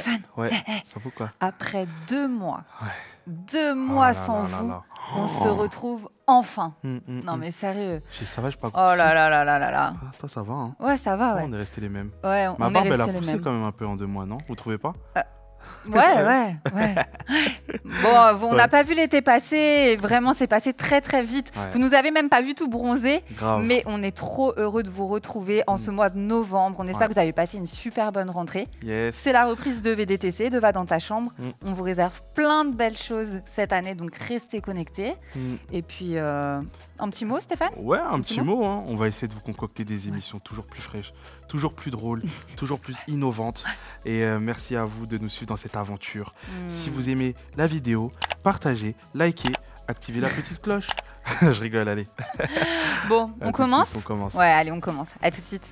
Stéphane. Ouais, ça vaut quoi? Après 2 mois, Ouais. 2 mois sans vous, on se retrouve enfin. Non mais sérieux. Ça va, je pas. Oh là là là là là là. Ah, toi, ça va, hein? Ouais, ça va, ouais. On est restés les mêmes. Ouais, Ma on est barbe, elle a restés les poussé mêmes. quand même un peu en 2 mois, non? Vous trouvez pas? Ouais. Bon, on n'a pas vu l'été passer, et vraiment c'est passé très très vite. Ouais. Vous nous avez même pas vu tout bronzer, Grave. mais on est trop heureux de vous retrouver en ce mois de novembre. On espère que vous avez passé une super bonne rentrée. Yes. C'est la reprise de VDTC, de Va dans ta chambre. On vous réserve plein de belles choses cette année, donc restez connectés. Et puis, un petit mot, Stéphane? Ouais, un petit mot, hein. On va essayer de vous concocter des émissions toujours plus fraîches, toujours plus drôles, toujours plus innovantes. Et merci à vous de nous suivre dans cette aventure. Si vous aimez la vidéo, partagez, likez, activez la petite cloche. Je rigole, allez. Bon, on commence? On commence. Ouais, allez, on commence. À tout de suite.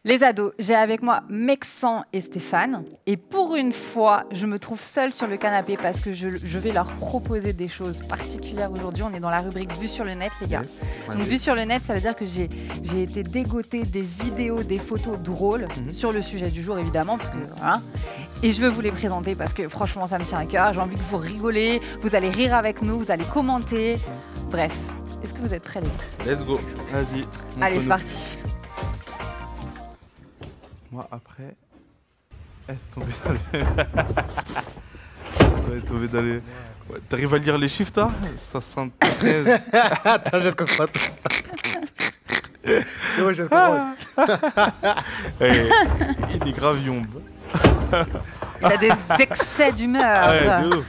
Les ados, j'ai avec moi Mexan et Stéphane. Et pour une fois, je me trouve seule sur le canapé parce que je vais leur proposer des choses particulières aujourd'hui. On est dans la rubrique Vue sur le net, les gars. Yes. Donc, Vue sur le net, ça veut dire que j'ai été dégoter des vidéos, des photos drôles sur le sujet du jour, évidemment, parce que voilà. Et je veux vous les présenter parce que franchement, ça me tient à cœur. J'ai envie que vous rigolez, vous allez rire avec nous, vous allez commenter. Bref, est-ce que vous êtes prêts, les gars? Let's go. Vas-y. Allez, c'est parti. Moi, après... Elle est tombée dans les... Elle est tombée dans les... Ouais, t'arrives à lire les chiffres, toi? 73... Attends, je vais te comprendre. C'est vrai, je vais te comprendre. Il est grave yombe. Il a des excès d'humeur. Ouais, de ouf.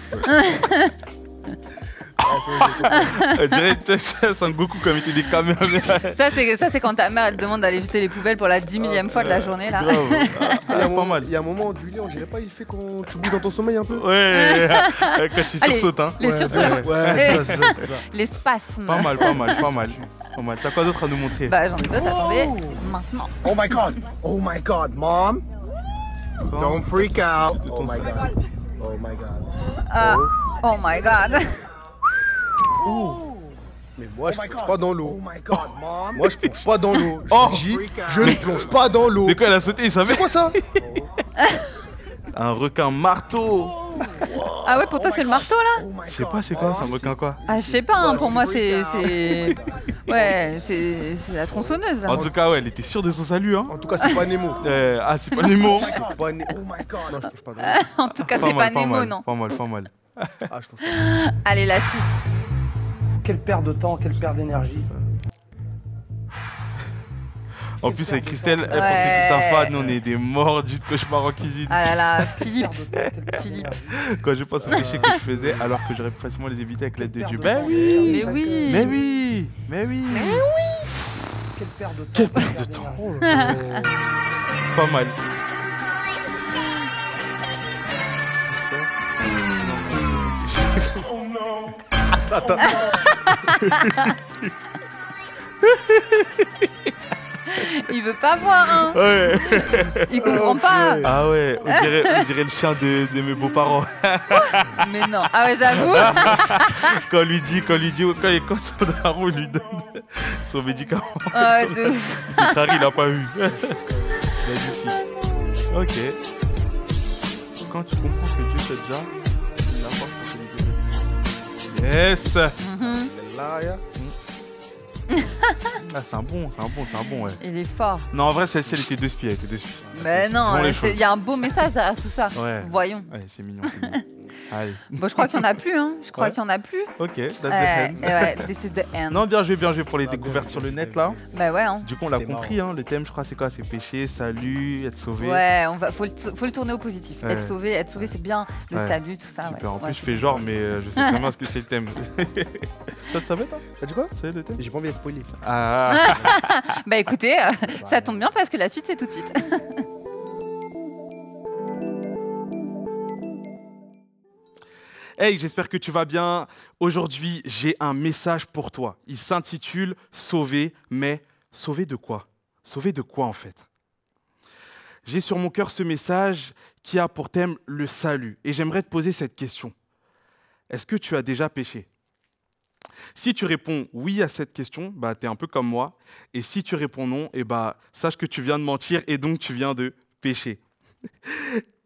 On dirait que c'est un Goku comme il était des caméras. Ça, c'est quand ta mère elle te demande d'aller jeter les poubelles pour la 10 000e fois de la journée, là. Pas mal. Il y a un moment du lit, on dirait pas, il fait quand tu bouges dans ton sommeil un peu. Ouais, quand tu sursautes, hein. Les sursauts. Ouais, ça. Les spasmes. Pas mal. T'as quoi d'autre à nous montrer? Bah, j'en ai d'autres, attendez. Maintenant. Oh my god, mom. Don't freak out. Oh my god. Oh my god. Oh my god. Mais moi, je plonge pas dans l'eau. Oh my god, mom. Moi, je plonge pas dans l'eau. Oh. Je dis, je ne plonge pas dans l'eau. Mais quand elle a sauté, il savait. C'est quoi ça? Un requin marteau. Ah ouais, pour toi, c'est le marteau, là? Je sais pas, c'est quoi? C'est un requin quoi? Ah, je sais pas, hein, pour moi, c'est... Ouais, c'est la tronçonneuse, là. En tout cas, ouais, elle était sûre de son salut, hein. En tout cas, c'est pas Nemo. Ah, c'est pas Nemo. C'est pas Nemo. Oh my god. Non, je plonge pas dans l'eau. En tout cas, c'est pas Nemo, non. Pas mal. Ah, je plonge pas dans l'eau. Allez, la suite. Quelle perte de temps, quelle perte d'énergie. En plus, avec Christelle, pour ceux qui savent pas, nous on est des mordus de cauchemar en cuisine. Ah là là, Philippe. Quand je pense aux péchés que je faisais, alors que j'aurais pu facilement les éviter avec l'aide de Dieu. Ben oui. Mais oui. Quelle perte de temps. Quelle perte de temps. Pas mal. Oh non. Attends. Il veut pas voir, hein. Ouais. Il comprend pas. Ah ouais, on dirait le chien de mes beaux-parents. Mais non. Ah ouais, j'avoue. Quand son daron lui donne son médicament. Ah, de ouf. Harry, il a pas vu. Magnifique. Ok. Quand tu comprends que Dieu t'aide déjà, la force pour se libérer. Yes. Ah, c'est un bon, ouais. Il est fort. Non, en vrai, celle-ci, elle était deux spies. Mais non, il y a un beau message derrière tout ça. Ouais. Voyons. Ouais, c'est mignon. Allez. Bon, je crois qu'il n'y en a plus, hein. Je crois qu'il n'y en a plus. Ok, that's the end. Ouais, this is the end. Non, bien joué pour les découvertes sur le net, là. Bah ouais, hein. Du coup, on l'a compris, hein. Le thème, je crois, c'est quoi? C'est péché, salut, être sauvé. Ouais, faut le tourner au positif. Ouais. Être sauvé, c'est bien. Le salut, tout ça. Super. Ouais. En plus, je fais genre, mais je sais très bien ce que c'est le thème. Toi, tu savais, toi? T'as dit quoi? Tu savais le thème? J'ai pas envie de spoiler. Ah. Bah écoutez, ça tombe bien parce que la suite, c'est tout de suite. Hey, j'espère que tu vas bien. Aujourd'hui, j'ai un message pour toi. Il s'intitule « Sauver », mais sauver de quoi? Sauver de quoi, en fait? J'ai sur mon cœur ce message qui a pour thème le salut. Et j'aimerais te poser cette question. Est-ce que tu as déjà péché? Si tu réponds oui à cette question, bah, tu es un peu comme moi. Et si tu réponds non, sache que tu viens de mentir et donc tu viens de pécher.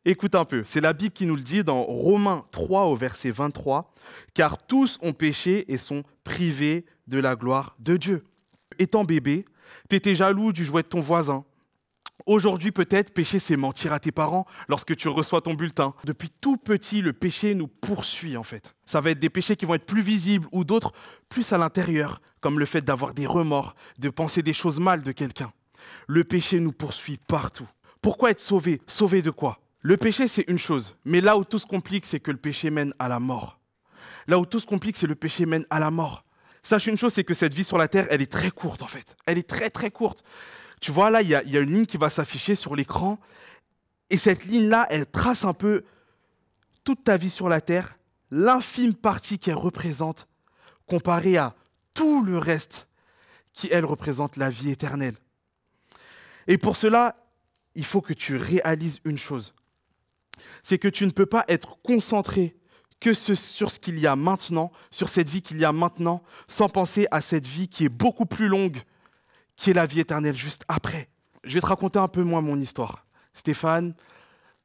Écoute un peu, c'est la Bible qui nous le dit dans Romains 3 au verset 23, « Car tous ont péché et sont privés de la gloire de Dieu. » Étant bébé, tu étais jaloux du jouet de ton voisin. Aujourd'hui, peut-être, pécher, c'est mentir à tes parents lorsque tu reçois ton bulletin. Depuis tout petit, le péché nous poursuit, en fait. Ça va être des péchés qui vont être plus visibles ou d'autres plus à l'intérieur, comme le fait d'avoir des remords, de penser des choses mal de quelqu'un. Le péché nous poursuit partout. Pourquoi être sauvé? Sauvé de quoi? Le péché, c'est une chose, mais là où tout se complique, c'est que le péché mène à la mort. Là où tout se complique, c'est que le péché mène à la mort. Sache une chose, c'est que cette vie sur la terre, elle est très courte, en fait. Elle est très, très courte. Tu vois, là, il y a une ligne qui va s'afficher sur l'écran. Et cette ligne-là, elle trace un peu toute ta vie sur la terre, l'infime partie qu'elle représente, comparée à tout le reste qui, elle, représente la vie éternelle. Et pour cela, il faut que tu réalises une chose. C'est que tu ne peux pas être concentré que sur ce qu'il y a maintenant, sur cette vie qu'il y a maintenant, sans penser à cette vie qui est beaucoup plus longue, qui est la vie éternelle juste après. Je vais te raconter un peu moins mon histoire. Stéphane,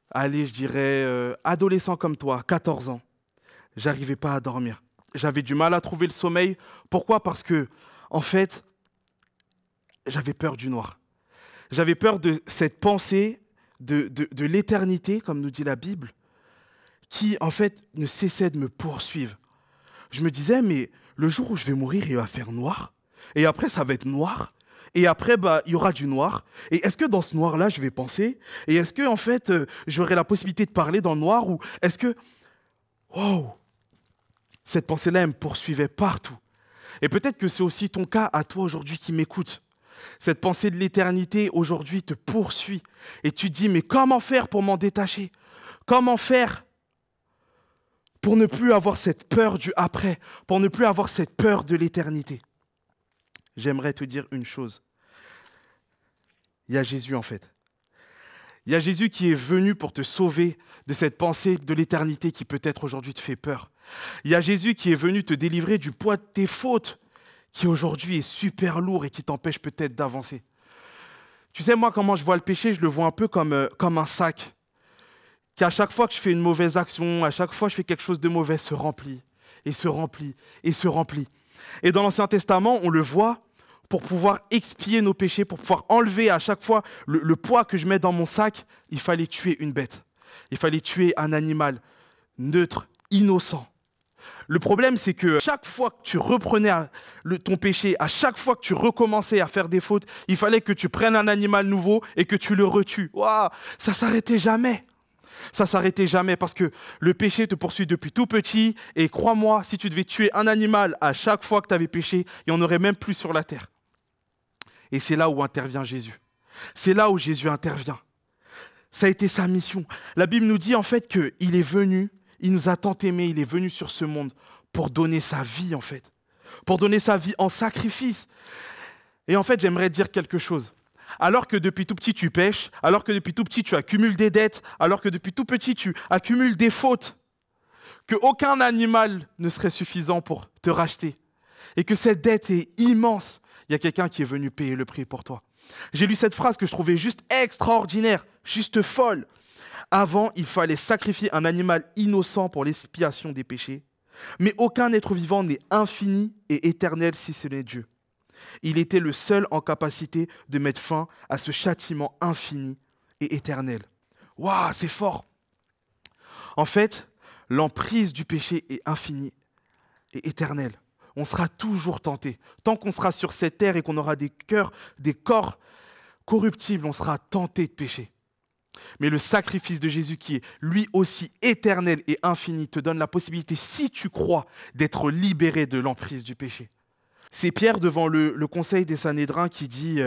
allez, je dirais, adolescent comme toi, 14 ans, j'arrivais pas à dormir. J'avais du mal à trouver le sommeil. Pourquoi? Parce que, en fait, j'avais peur du noir. J'avais peur de cette pensée de l'éternité, comme nous dit la Bible, qui, en fait, ne cessait de me poursuivre. Je me disais, mais le jour où je vais mourir, il va faire noir. Et après, ça va être noir. Et après, il y aura du noir. Et est-ce que dans ce noir-là, je vais penser? Et est-ce que, en fait, j'aurai la possibilité de parler dans le noir? Ou est-ce que... Wow! Cette pensée-là, elle me poursuivait partout. Et peut-être que c'est aussi ton cas à toi aujourd'hui qui m'écoute. Cette pensée de l'éternité, aujourd'hui, te poursuit. Et tu te dis, mais comment faire pour m'en détacher? Comment faire pour ne plus avoir cette peur du après? Pour ne plus avoir cette peur de l'éternité? J'aimerais te dire une chose. Il y a Jésus en fait. Il y a Jésus qui est venu pour te sauver de cette pensée de l'éternité qui peut-être aujourd'hui te fait peur. Il y a Jésus qui est venu te délivrer du poids de tes fautes qui aujourd'hui est super lourd et qui t'empêche peut-être d'avancer. Tu sais, moi, comment je vois le péché, je le vois un peu comme un sac. Qu'à chaque fois que je fais une mauvaise action, à chaque fois que je fais quelque chose de mauvais, se remplit et se remplit et se remplit. Et dans l'Ancien Testament, on le voit, pour pouvoir expier nos péchés, pour pouvoir enlever à chaque fois le poids que je mets dans mon sac, il fallait tuer une bête. Il fallait tuer un animal neutre, innocent. Le problème, c'est que chaque fois que tu reprenais ton péché, à chaque fois que tu recommençais à faire des fautes, il fallait que tu prennes un animal nouveau et que tu le retues. Waouh, ça ne s'arrêtait jamais. Ça ne s'arrêtait jamais parce que le péché te poursuit depuis tout petit. Et crois-moi, si tu devais tuer un animal à chaque fois que tu avais péché, il n'y en aurait même plus sur la terre. Et c'est là où intervient Jésus. C'est là où Jésus intervient. Ça a été sa mission. La Bible nous dit en fait qu'il est venu, il nous a tant aimés, il est venu sur ce monde pour donner sa vie en fait. Pour donner sa vie en sacrifice. Et en fait, j'aimerais dire quelque chose. Alors que depuis tout petit tu pèches, alors que depuis tout petit tu accumules des dettes, alors que depuis tout petit tu accumules des fautes, qu'aucun animal ne serait suffisant pour te racheter et que cette dette est immense, il y a quelqu'un qui est venu payer le prix pour toi. J'ai lu cette phrase que je trouvais juste extraordinaire, juste folle. Avant, il fallait sacrifier un animal innocent pour l'expiation des péchés, mais aucun être vivant n'est infini et éternel si ce n'est Dieu. Il était le seul en capacité de mettre fin à ce châtiment infini et éternel. Waouh, c'est fort! En fait, l'emprise du péché est infinie et éternelle. On sera toujours tenté. Tant qu'on sera sur cette terre et qu'on aura des corps corruptibles, on sera tenté de pécher. Mais le sacrifice de Jésus qui est lui aussi éternel et infini te donne la possibilité, si tu crois, d'être libéré de l'emprise du péché. C'est Pierre devant le conseil des Sanhédrins qui dit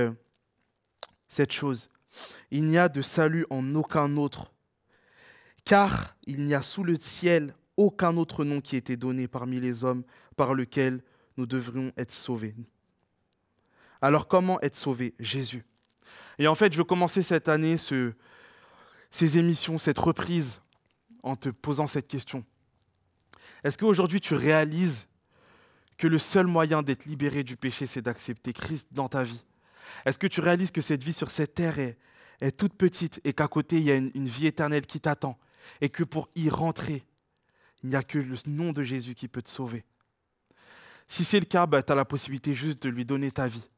cette chose. Il n'y a de salut en aucun autre, car il n'y a sous le ciel aucun autre nom qui ait été donné parmi les hommes par lequel nous devrions être sauvés. Alors comment être sauvés? Jésus. Et en fait, je veux commencer cette année, ces émissions, cette reprise, en te posant cette question. Est-ce qu'aujourd'hui tu réalises que le seul moyen d'être libéré du péché, c'est d'accepter Christ dans ta vie? Est-ce que tu réalises que cette vie sur cette terre, est toute petite et qu'à côté, il y a une vie éternelle qui t'attend et que pour y rentrer, il n'y a que le nom de Jésus qui peut te sauver. Si c'est le cas, tu as la possibilité juste de lui donner ta vie,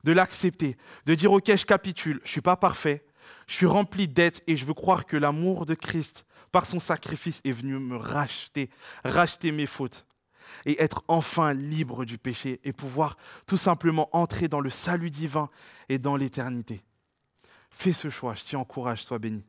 de l'accepter, de dire « Ok, je capitule, je ne suis pas parfait, je suis rempli de dettes et je veux croire que l'amour de Christ, par son sacrifice, est venu me racheter mes fautes et être enfin libre du péché et pouvoir tout simplement entrer dans le salut divin et dans l'éternité. » Fais ce choix, je t'y encourage, sois béni.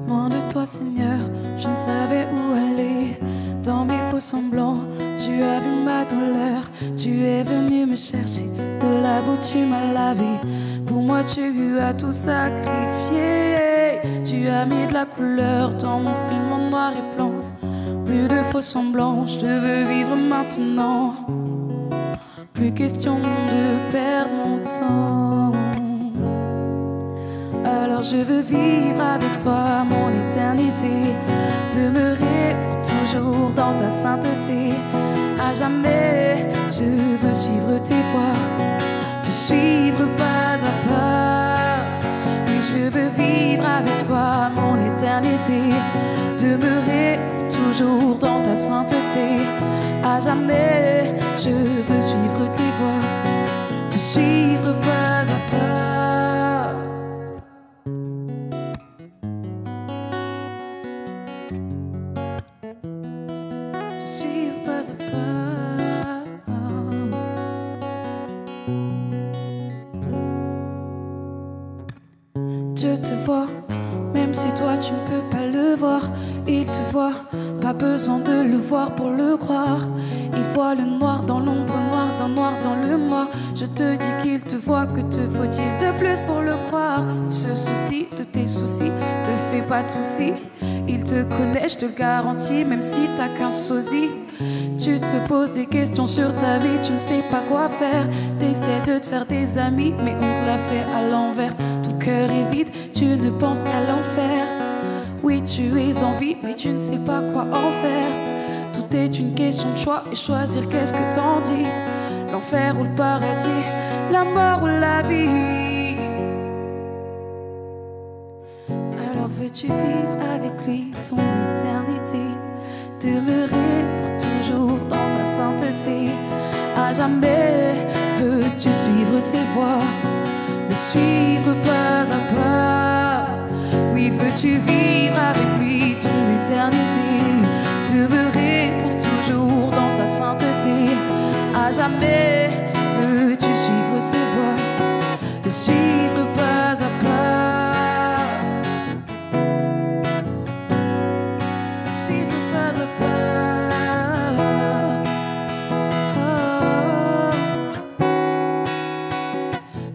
Loin de toi, Seigneur, je ne savais où aller. Dans mes faux semblants, tu as vu ma douleur. Tu es venu me chercher, de la boue tu m'as lavé. Pour moi tu as tout sacrifié. Tu as mis de la couleur dans mon film en noir et blanc. Plus de faux semblants, je veux vivre maintenant. Plus question de perdre mon temps. Alors je veux vivre avec toi mon éternité, demeurer pour toujours dans ta sainteté. À jamais, je veux suivre tes voies, te suivre pas à pas. Et je veux vivre avec toi mon éternité, demeurer pour toujours dans ta sainteté. À jamais, je veux suivre tes voies, te suivre pas à pas. Je te vois, même si toi tu ne peux pas le voir. Il te voit, pas besoin de le voir pour le croire. Il voit le noir dans l'ombre, noir dans noir dans le noir. Je te dis qu'il te voit, que te faut-il de plus pour le croire? Il se soucie de tes soucis, te fais pas de soucis. Il te connaît, je te le garantis, même si t'as qu'un sosie. Tu te poses des questions sur ta vie, tu ne sais pas quoi faire. T'essaies de te faire des amis, mais on te l'a fait à l'envers. Ton cœur est vide, tu ne penses qu'à l'enfer. Oui, tu es en vie, mais tu ne sais pas quoi en faire. Tout est une question de choix, et choisir qu'est-ce que t'en dis. L'enfer ou le paradis, la mort ou la vie. Alors veux-tu vivre avec lui ton éternité, demeurer pour toujours dans sa sainteté? À jamais, veux-tu suivre ses voies, le suivre pas à pas? Oui, veux-tu vivre avec lui ton éternité, demeurer pour toujours dans sa sainteté? À jamais, veux-tu suivre ses voies, le suivre pas à pas? Suivre pas à pas.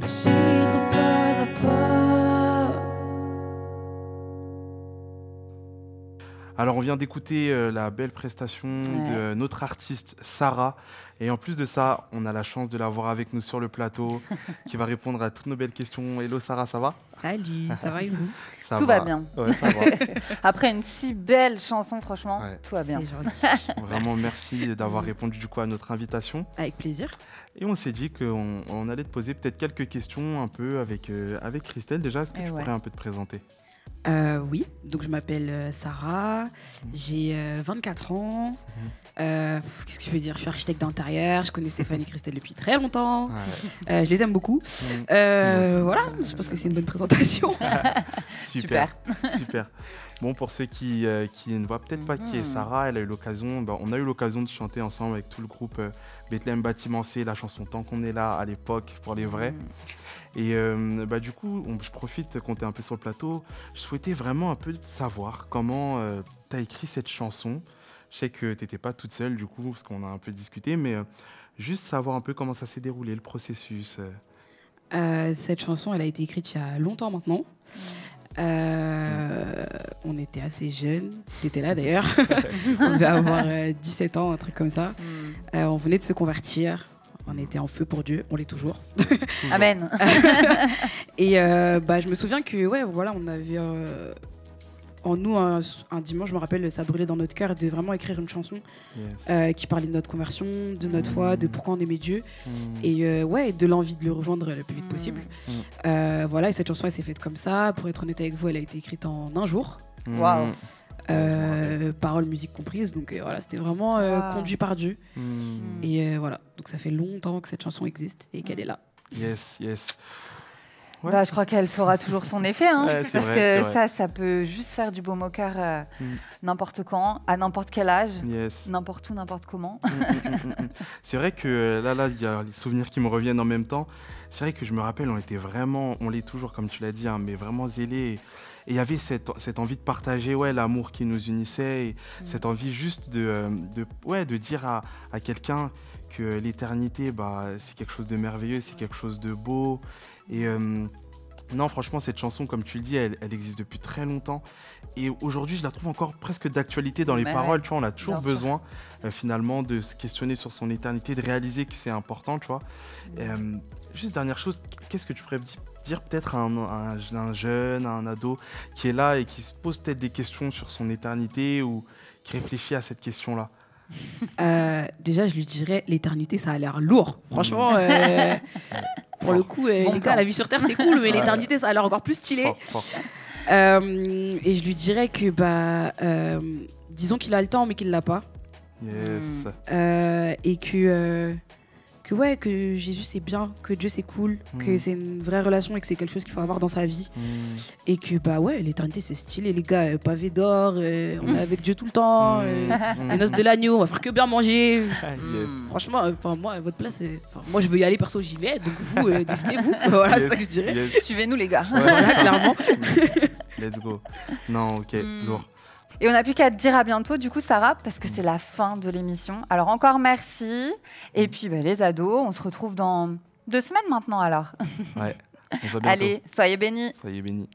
Suivre pas à pas. Alors, on vient d'écouter la belle prestation de notre artiste Sarah. Et en plus de ça, on a la chance de l'avoir avec nous sur le plateau, qui va répondre à toutes nos belles questions. Hello Sarah, ça va? Salut, ça va et vous? Ça Tout va bien. Ouais, ça va. Après une si belle chanson, franchement, tout va bien. C'est gentil. Vraiment, merci d'avoir répondu du coup à notre invitation. Avec plaisir. Et on s'est dit qu'on allait te poser peut-être quelques questions un peu avec Christelle. Déjà, est-ce que tu pourrais un peu te présenter? Oui, donc je m'appelle Sarah, j'ai 24 ans. Qu'est-ce que je peux dire? Je suis architecte d'intérieur, je connais Stéphane et Christelle depuis très longtemps. Je les aime beaucoup. Voilà, je pense que c'est une bonne présentation. Super. Bon, pour ceux qui ne voient peut-être pas qui est Sarah, on a eu l'occasion de chanter ensemble avec tout le groupe Bethléem Bâtiment C, la chanson Tant qu'on est là à l'époque pour les vrais. Et du coup, je profite qu'on est un peu sur le plateau. Je souhaitais vraiment un peu savoir comment tu as écrit cette chanson. Je sais que tu n'étais pas toute seule du coup, parce qu'on a un peu discuté, mais juste savoir un peu comment ça s'est déroulé, le processus. Cette chanson, elle a été écrite il y a longtemps maintenant. On était assez jeunes, t'étais là d'ailleurs. On devait avoir 17 ans, un truc comme ça. On venait de se convertir. On était en feu pour Dieu, on l'est toujours. Amen. Et je me souviens que, voilà, on avait en nous un dimanche, je me rappelle, ça brûlait dans notre cœur de vraiment écrire une chanson qui parlait de notre conversion, de notre foi, de pourquoi on aimait Dieu. Et de l'envie de le rejoindre le plus vite possible. Voilà, et cette chanson, elle s'est faite comme ça. Pour être honnête avec vous, elle a été écrite en un jour. Waouh. Paroles, musique comprises, donc voilà, c'était vraiment conduit par Dieu. Et voilà, donc ça fait longtemps que cette chanson existe et qu'elle est là. Yes. Ouais. Bah, je crois qu'elle fera toujours son effet, hein, parce vrai, que ça peut juste faire du baume au cœur n'importe quand, à n'importe quel âge, n'importe où, n'importe comment. C'est vrai que là, il y a les souvenirs qui me reviennent en même temps. C'est vrai que je me rappelle, on l'est toujours, comme tu l'as dit, hein, mais vraiment zélés. Et il y avait cette envie de partager l'amour qui nous unissait, et cette envie juste de dire à quelqu'un que l'éternité, c'est quelque chose de merveilleux, c'est quelque chose de beau. Et non, franchement, cette chanson, comme tu le dis, elle existe depuis très longtemps. Et aujourd'hui, je la trouve encore presque d'actualité dans les paroles. Tu vois, on a toujours besoin, finalement, de se questionner sur son éternité, de réaliser que c'est important, tu vois. Juste dernière chose, qu'est-ce que tu pourrais dire peut-être à un jeune, à un ado qui est là et qui se pose peut-être des questions sur son éternité ou qui réfléchit à cette question-là? Déjà, je lui dirais, l'éternité, ça a l'air lourd. Franchement, pour le coup, les gars, la vie sur Terre, c'est cool, mais l'éternité, ça a l'air encore plus stylé. Et je lui dirais que, disons qu'il a le temps, mais qu'il l'a pas. Yes. Et que Jésus c'est bien, que Dieu c'est cool, que c'est une vraie relation et que c'est quelque chose qu'il faut avoir dans sa vie. Et que l'éternité c'est stylé, les gars, pavé d'or, on est avec Dieu tout le temps, les noces de l'agneau, on va faire que bien manger. Franchement, moi à votre place, moi je veux y aller perso, j'y vais, donc vous dessinez-vous. Voilà, c'est ça que je dirais. Suivez-nous les gars. Voilà, clairement. Let's go. Non, ok, lourd. Et on n'a plus qu'à te dire à bientôt, du coup, Sarah, parce que c'est la fin de l'émission. Alors, encore merci. Et puis, les ados, on se retrouve dans 2 semaines maintenant, alors. Ouais, on se voit bientôt. Allez, soyez bénis. Soyez bénis.